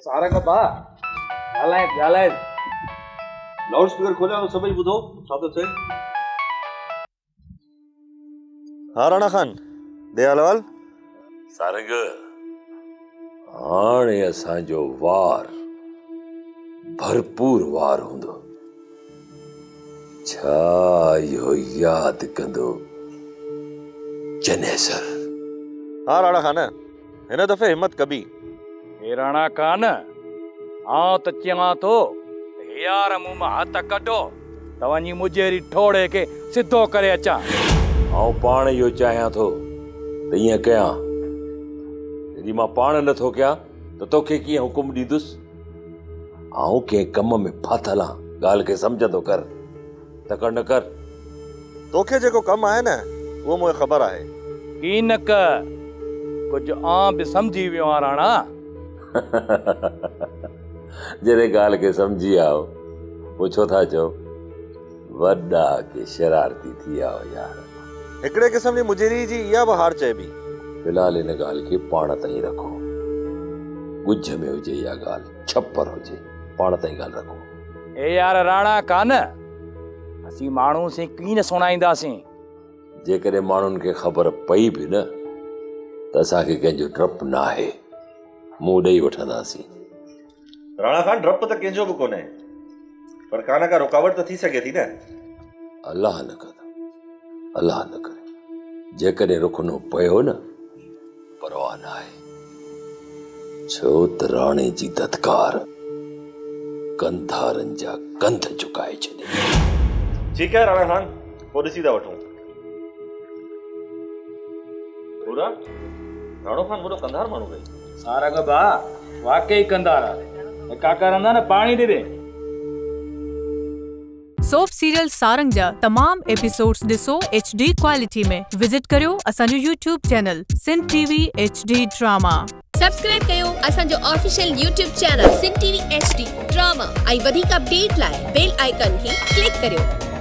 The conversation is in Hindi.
सारा का बा ॻाल्हाए लाउड स्पीकर खोलियो सभई ॿुधो छा थो थिए। हाँ राणा खान दयालवाल सारंग हाणे असांजो वार भरपूर वार हूंदो। छा इहो यादि कंदो जनेसर? हाँ राणा खान हिन दफ़े हिम्मत कबी। हे राणा खान आउं त चवां थो यार मुंह मां हथ कढो त वञी मुजेरी ठोड़े खे सिधो करे अचां। आउं पाण इहो चाहियां थो त ईअं कयां। जॾहिं मां पाण नथो कयां त तोखे कीअं हुकुम ॾींदुसि? आउं कंहिं कम में फाथल आहियां, ॻाल्हि खे सम्झंदो कर, तकड़ न कर। तोखे जेको कमु आहे न उहो मूंखे ख़बर आहे। की न कर कुझु आउं बि सम्झी वियो आहियां राणा। जॾहिं ॻाल्हि खे सम्झी आओ पोइ छो था चओ वॾा के शरारती थी आओ यार। हिकिड़े क़िस्म जी मुजेरी जी इहा बि हार चइबी। फिलहाल इन ॻाल्हि खे पाण ताईं रखो। ॻुझ में हुजे इहा ॻाल्हि, छप्पर हुजे, पाण ताईं ॻाल्हि रखो। ए यार राणा कान असीं माण्हू से की न सुणाईंदासीं। जेकॾहिं माण्हुनि खे ख़बर पई बि न त असांखे कंहिंजो डपु न आहे, मुंहुं ॾेई वठंदासीं। राणा खान डपु त कंहिंजो बि कोन्हे, पर कान का रुकावट त थी सघे थी न। अलाह न करे, अलाह न करे। जेकॾहिं रुखनो पियो न परवाह न आहे, छो त राणे जी दत्कार कंधारनि जा कंध चुकाए छॾे। ठीकु आहे राणा खान पोइ ॾिसी था वठूं। पूरा राणो खान वॾो कंधार माण्हू भई। सारा का बा वाकई कंधार आहे। काका रंदा न पानी दे दे। सोप सीरियल सारंग जा तमाम एपिसोड्स ॾिसो HD क्वालिटी में। विजिट करियो असांजो YouTube channel Sindh TV HD drama. Subscribe कयो असांजो official YouTube channel Sindh TV HD drama ऐं वधीक अपडेट लाइ बेल आइकन खे क्लिक करियो।